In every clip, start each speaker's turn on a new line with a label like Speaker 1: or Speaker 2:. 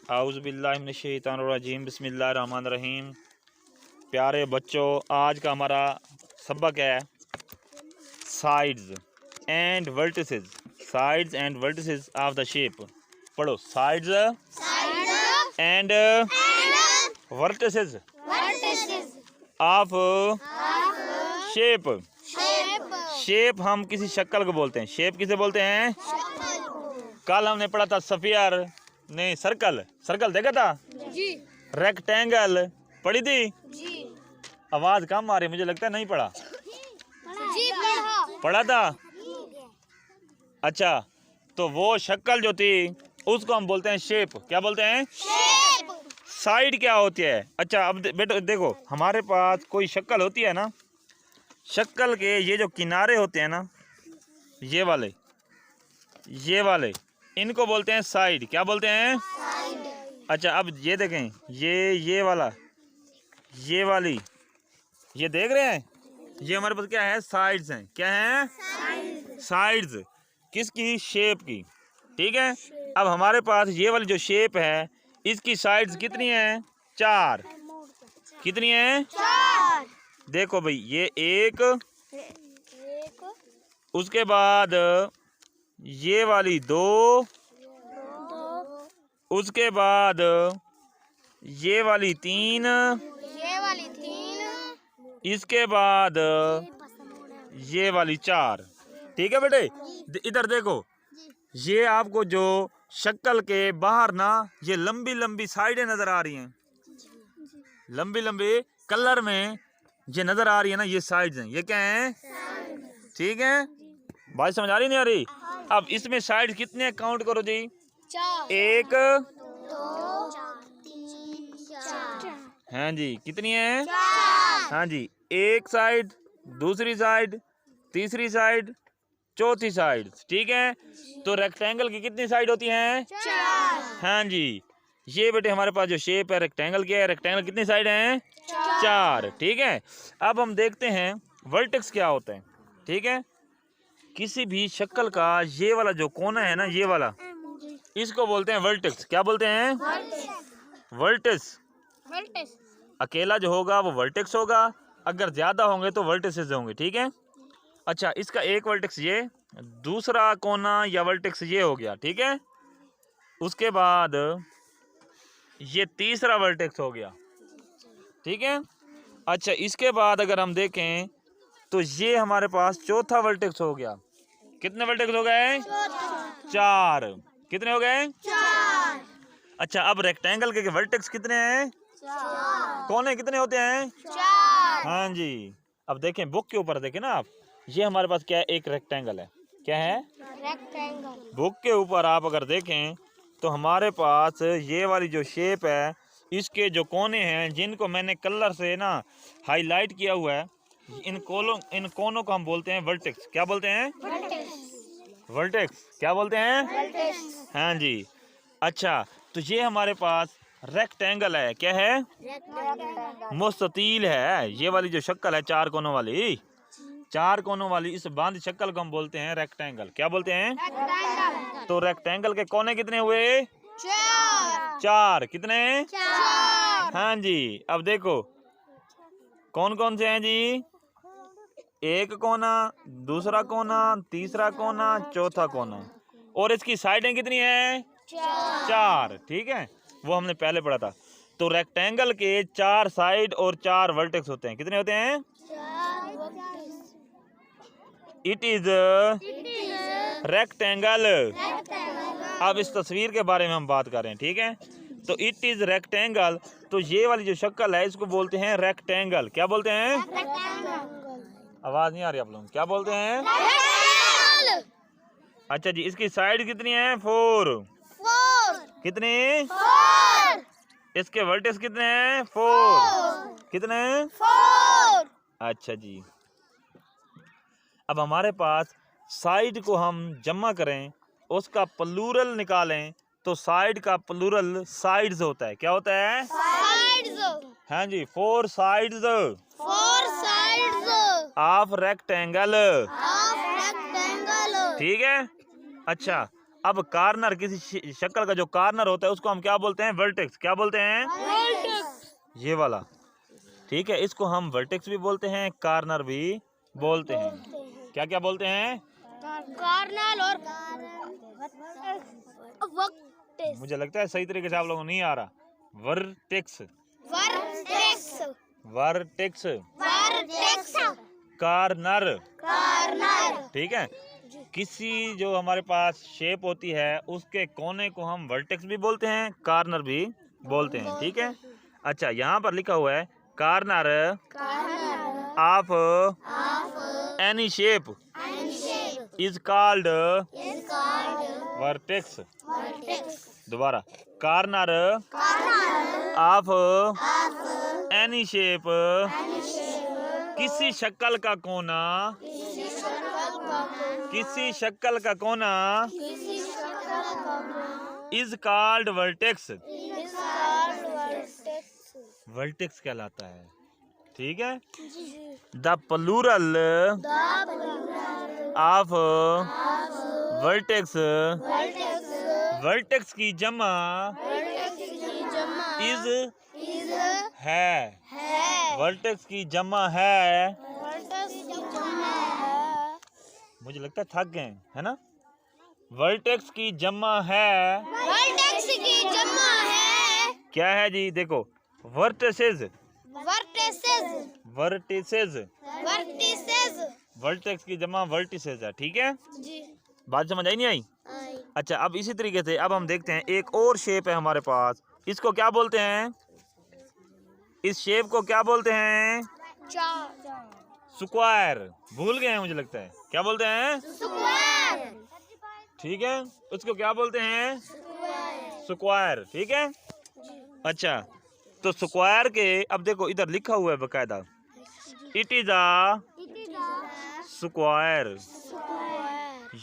Speaker 1: आऊज़ु बिल्लाहि मिनश शैतानिर रजीम बिस्मिल्लाहिर रहमानिर रहीम। प्यारे बच्चों, आज का हमारा सबक है sides and vertices. Sides and vertices of the shape. पढ़ो, sides and vertices of shape. Shape हम किसी शक्ल को बोलते हैं। शेप किसे बोलते हैं? कल हमने पढ़ा था सफियर, नहीं सर्कल। सर्कल देखा था जी। रेक्टेंगल पढ़ी थी जी। आवाज कम आ रही, मुझे लगता है नहीं पढ़ा जी। पढ़ा था। अच्छा, तो वो शक्ल जो थी उसको हम बोलते हैं शेप। क्या बोलते हैं? शेप। साइड क्या होती है? अच्छा, अब बेटो देखो, हमारे पास कोई शक्ल होती है ना, शक्ल के ये जो किनारे होते हैं ना, ये वाले इनको बोलते हैं साइड। क्या बोलते हैं? साइड। अच्छा, अब ये देखें, ये वाला, ये वाली, ये देख रहे हैं, ये हमारे पास क्या है? साइड्स हैं। क्या है? साइड्स। किसकी? शेप की। ठीक है। अब हमारे पास ये वाली जो शेप है, इसकी साइड्स कितनी हैं? 4। कितनी हैं? 4। देखो भाई, ये एक, उसके बाद ये वाली 2, उसके बाद ये वाली 3, इसके बाद ये वाली 4। ठीक है बेटे, इधर देखो, ये आपको जो शक्ल के बाहर ना ये लंबी लंबी साइडें नजर आ रही हैं, लंबी लंबी कलर में ये नजर आ रही है ना, ये साइड्स हैं। ये क्या हैं? ठीक है, बात समझ आ रही नहीं आ रही? अब इसमें साइड कितने काउंट करो जी? 1 2 3 हाँ जी, कितनी है? 4। हाँ जी, एक साइड, दूसरी साइड, तीसरी साइड, चौथी साइड। ठीक है। तो रेक्टेंगल की कितनी साइड होती हैं? 4। हाँ जी, ये बेटे हमारे पास जो शेप है रेक्टेंगल की है, रेक्टेंगल कितनी साइड हैं? 4। ठीक है। अब हम देखते हैं वर्टेक्स क्या होता है। ठीक है, किसी भी शक्ल का ये वाला जो कोना है ना, ये वाला, इसको बोलते हैं वर्टेक्स। क्या बोलते हैं? वर्टेक्स। अकेला जो होगा वो वर्टेक्स होगा, अगर ज्यादा होंगे तो वर्टिसेस होंगे। ठीक है। अच्छा, इसका एक वर्टेक्स ये, दूसरा कोना या वर्टेक्स ये हो गया। ठीक है। उसके बाद ये तीसरा वर्टेक्स हो गया। ठीक है। अच्छा, इसके बाद अगर हम देखें तो ये हमारे पास चौथा वर्टेक्स हो गया। कितने वर्टेक्स हो गए? 4। कितने हो गए? 4। अच्छा, अब रेक्टेंगल के वर्टेक्स कितने हैं? 4। कोने कितने होते हैं? 4। हाँ जी। अब देखें बुक के ऊपर, देखें ना आप, ये हमारे पास क्या है? एक रेक्टेंगल है। क्या है? रेक्टेंगल। बुक के ऊपर आप अगर देखें तो हमारे पास ये वाली जो शेप है, इसके जो कोने हैं जिनको मैंने कलर से ना हाईलाइट किया हुआ है, इन कोनों को हम बोलते हैं वर्टेक्स। क्या बोलते हैं? वर्टेक्स। क्या बोलते हैं? वर्टेक्स। हाँ जी। अच्छा, तो ये हमारे पास रेक्टेंगल है। क्या है? मुस्ततील है। ये वाली जो शक्ल है 4 कोनों वाली, 4 कोनों वाली इस बांध शक्ल को हम बोलते हैं रेक्टेंगल। क्या बोलते हैं? रेक्टेंगल। तो रेक्टेंगल के कोने कितने हुए? 4। कितने? 4। हाँ जी। अब देखो कौन कौन से हैं जी? एक कोना, दूसरा कोना, तीसरा कोना, चौथा कोना, और इसकी साइडें कितनी हैं? 4। ठीक है, वो हमने पहले पढ़ा था। तो रेक्टेंगल के 4 साइड और 4 वर्टेक्स होते हैं। कितने होते हैं? 4। It is rectangle. अब इस तस्वीर के बारे में हम बात कर रहे हैं। ठीक है, तो इट इज रेक्टेंगल। तो ये वाली जो शक्ल है इसको बोलते हैं रेक्टेंगल। क्या बोलते हैं? आवाज नहीं आ रही आप लोग? क्या बोलते हैं? अच्छा जी, इसकी साइड कितनी है? 4। कितने? 4। इसके वर्टेक्स कितने हैं? 4। कितने? 4। अच्छा जी। अब हमारे पास साइड को हम जमा करें, उसका प्लूरल निकालें, तो साइड का प्लूरल साइड्स होता है। क्या होता है? साइड्स। हाँ जी, 4 साइड्स ऑफ रेक्टेंगल। ठीक है। अच्छा, अब कार्नर, किसी शक्ल का जो कार्नर होता है उसको हम क्या बोलते हैं? वर्टेक्स। क्या बोलते हैं? ये वाला, ठीक है। इसको हम वर्टेक्स भी बोलते हैं, कार्नर भी बोलते हैं। क्या क्या बोलते हैं?
Speaker 2: कार्नर और वर्टेक्स।
Speaker 1: मुझे लगता है सही तरीके से आप लोगों को नहीं आ रहा। Vertex,
Speaker 2: vertex,
Speaker 1: vertex,
Speaker 2: vertex,
Speaker 1: corner,
Speaker 2: corner.
Speaker 1: ठीक है। किसी जो हमारे पास शेप होती है उसके कोने को हम वर्टेक्स भी बोलते हैं, कार्नर भी बोलते हैं, ठीक है। अच्छा, यहाँ पर लिखा हुआ है corner of any shape is called vertex. दोबारा, कार्नर ऑफ एनी शेप, किसी शक्ल का कोना, किसी शक्ल का कोना इज कॉल्ड वर्टेक्स, वर्टेक्स कहलाता है, ठीक है। The plural of vertex, vertex की जमा इज है, वर्टेक्स की जमा है। मुझे लगता है थक गए, है ना। वर्टेक्स की जमा है,
Speaker 2: वर्टेक्स की जमा है।
Speaker 1: क्या है जी? देखो, vertices,
Speaker 2: vertices,
Speaker 1: vertices,
Speaker 2: vertices.
Speaker 1: Vertex की जमा वर्टिसेस है, ठीक है।
Speaker 2: जी।
Speaker 1: बात समझ आई नहीं आई? अच्छा, अब इसी तरीके से अब हम देखते हैं एक और शेप है हमारे पास। इसको क्या बोलते हैं? इस शेप को क्या बोलते हैं? स्क्वायर। भूल गए हैं मुझे लगता है। क्या बोलते हैं?
Speaker 2: स्क्वायर।
Speaker 1: ठीक है, उसको क्या बोलते हैं? स्क्वायर, ठीक है। अच्छा, तो स्क्वायर के अब देखो इधर लिखा हुआ है बकायदा, इट इज अ स्क्वायर।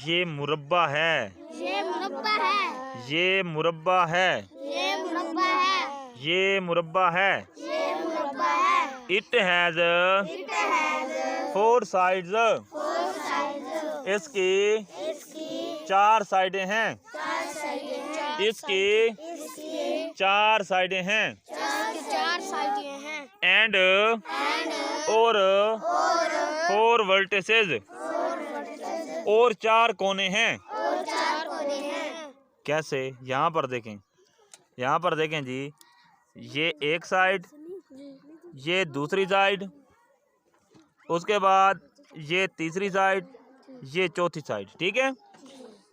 Speaker 1: ये मुरब्बा है,
Speaker 2: ये मुरब्बा है,
Speaker 1: ये मुरब्बा है,
Speaker 2: ये मुरब्बा है,
Speaker 1: ये मुरब्बा है।
Speaker 2: ये मुरब्बा है।
Speaker 1: It has
Speaker 2: it has
Speaker 1: 4 sides,
Speaker 2: 4 sides.
Speaker 1: इसकी 4 साइडें हैं,
Speaker 2: 4 साइडें।
Speaker 1: इसकी 4 साइडें हैं।
Speaker 2: 4 साइडें हैं।
Speaker 1: एंड और 4 वर्टिसेस, और 4 कोने हैं।
Speaker 2: और 4 कोने हैं।
Speaker 1: कैसे? यहाँ पर देखें, यहाँ पर देखें जी, ये एक साइड, ये दूसरी साइड, उसके बाद ये तीसरी साइड, ये चौथी साइड, ठीक है।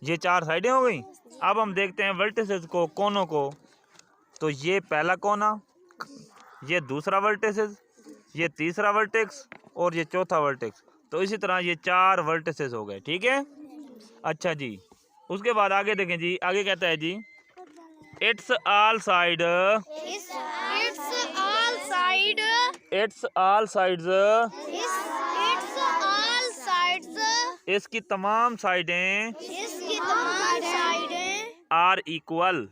Speaker 1: ये 4 साइडें हो गई। अब हम देखते हैं वर्टिसेस को, कोनों को। तो ये पहला कोना, ये दूसरा वर्टिसेस, ये तीसरा वर्टेक्स और ये चौथा वर्टेक्स। तो इसी तरह ये 4 वर्टिसेस हो गए, ठीक है। अच्छा जी, उसके बाद आगे देखें जी, आगे कहता है जी, it's all side,
Speaker 2: it's all side,
Speaker 1: it's all sides,
Speaker 2: it's all sides.
Speaker 1: इसकी तमाम साइडें
Speaker 2: इसकी तमाम साइडें
Speaker 1: आर इक्वल,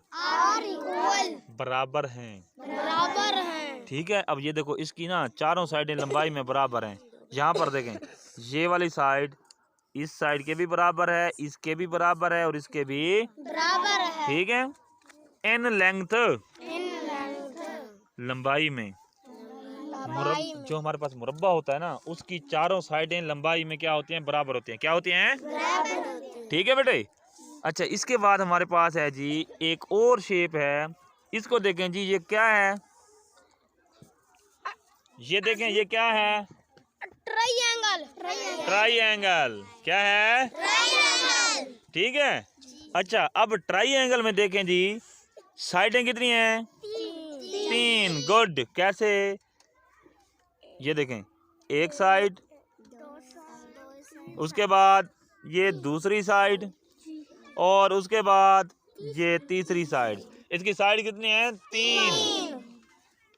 Speaker 1: बराबर हैं,
Speaker 2: बराबर हैं।
Speaker 1: ठीक है। अब ये देखो, इसकी ना चारों साइडें लंबाई में बराबर हैं। यहाँ पर देखें, ये वाली साइड इस साइड के भी बराबर है, इसके भी बराबर है और इसके भी
Speaker 2: बराबर है।
Speaker 1: ठीक है। इन लेंथ,
Speaker 2: इन लेंथ,
Speaker 1: लंबाई में, जो हमारे पास मुरब्बा होता है ना, उसकी चारों साइडें लंबाई में क्या होती हैं? बराबर होती हैं। क्या होती हैं?
Speaker 2: बराबर होते हैं।
Speaker 1: ठीक है बेटे। अच्छा, इसके बाद हमारे पास है जी एक और शेप है। इसको देखें जी, ये क्या है? ये देखें, ये क्या है?
Speaker 2: ट्रायंगल।
Speaker 1: ट्रायंगल। क्या है?
Speaker 2: ट्रायंगल।
Speaker 1: ठीक है। अच्छा, अब ट्रायंगल में देखें जी, साइडें कितनी हैं? 3। गुड। कैसे? ये देखें, एक साइड, उसके बाद ये दूसरी साइड, और उसके बाद ये तीसरी साइड। इसकी साइड कितनी है? 3।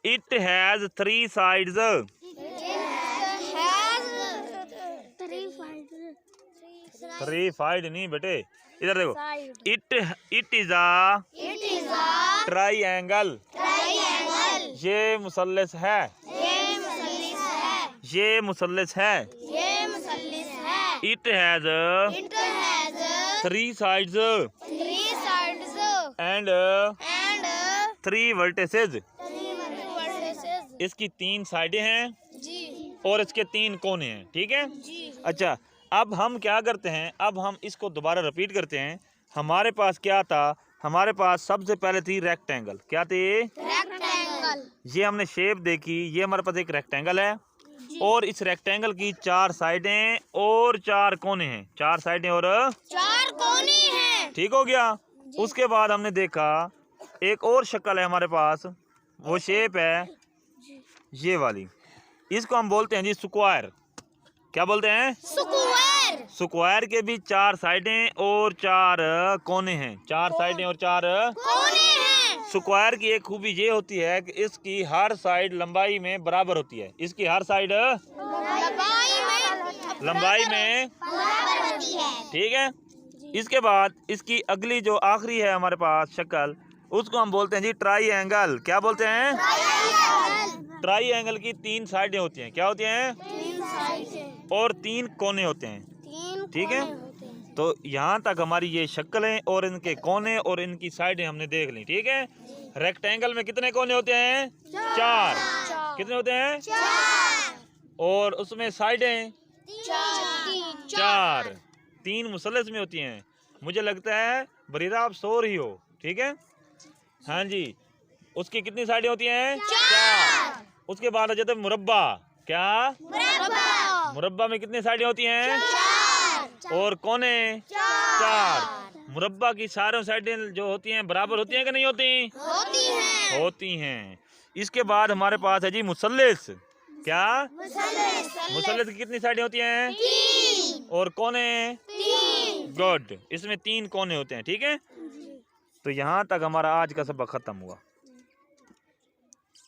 Speaker 1: इट हैज 3 साइड्स, 3 साइड नहीं बेटे, इधर देखो, इट इज अ ट्रायंगल। ये मुसल्लस है, ये मुसल्लस है। It has 3 sides, and
Speaker 2: and
Speaker 1: 3 vertices.
Speaker 2: 3 vertices.
Speaker 1: इसकी 3 साइडें हैं
Speaker 2: जी
Speaker 1: और इसके 3 कोने हैं, ठीक है।
Speaker 2: जी।
Speaker 1: अच्छा, अब हम क्या करते हैं, अब हम इसको दोबारा रिपीट करते हैं। हमारे पास क्या था, हमारे पास सबसे पहले थी रेक्टेंगल। क्या थी?
Speaker 2: रेक्टेंगल।
Speaker 1: ये हमने शेप देखी, ये हमारे पास एक रेक्टेंगल है और इस रेक्टेंगल की 4 साइडें और 4 कोने हैं। 4 साइडें और
Speaker 2: 4 कोने हैं।
Speaker 1: ठीक हो गया। उसके बाद हमने देखा एक और शक्ल है हमारे पास, वो शेप है ये वाली, इसको हम बोलते हैं जी स्क्वायर। क्या बोलते हैं?
Speaker 2: स्क्वायर।
Speaker 1: स्क्वायर के भी 4 साइडें और 4 कोने हैं। 4 साइडें और 4
Speaker 2: कोने हैं।
Speaker 1: स्क्वायर की एक खूबी ये होती है कि इसकी हर साइड लंबाई में बराबर होती है। इसकी हर साइड लंबाई में
Speaker 2: बराबर होती है।
Speaker 1: ठीक है। इसके बाद इसकी अगली जो आखिरी है हमारे पास शक्ल, उसको हम बोलते हैं जी ट्राइएंगल। क्या बोलते हैं? ट्राइएंगल की 3 साइडें होती हैं। क्या होती हैं?
Speaker 2: 3 साइड
Speaker 1: और 3 कोने होते हैं।
Speaker 2: 3
Speaker 1: ठीक है। तो यहाँ तक हमारी ये शक्लें और इनके कोने और इनकी साइडें हमने देख ली, ठीक है। रेक्टेंगल में कितने कोने होते हैं? 4। कितने होते हैं?
Speaker 2: 4।
Speaker 1: और उसमें साइडें 4। 3 मुसल्लस में होती हैं। मुझे लगता है बरीरा आप सो रही हो, ठीक है। हाँ जी, उसकी कितनी साइडें होती हैं? 4। उसके बाद आ जाता है मुरब्बा। क्या? मुरब्बा में कितनी साइडें होती हैं?
Speaker 2: 4।
Speaker 1: और कोने 4। मुरब्बा की सारों साइडें जो होती हैं बराबर होती हैं कि नहीं होती?
Speaker 2: होती हैं।
Speaker 1: होती हैं। इसके बाद हमारे पास है जी मुसल्लिस। क्या? मुसल्लिस की कितनी साइडें होती हैं?
Speaker 2: 3।
Speaker 1: और कोने?
Speaker 2: 3।
Speaker 1: गुड, इसमें 3 कोने होते हैं, ठीक है। तो यहाँ तक हमारा आज का सबक खत्म हुआ।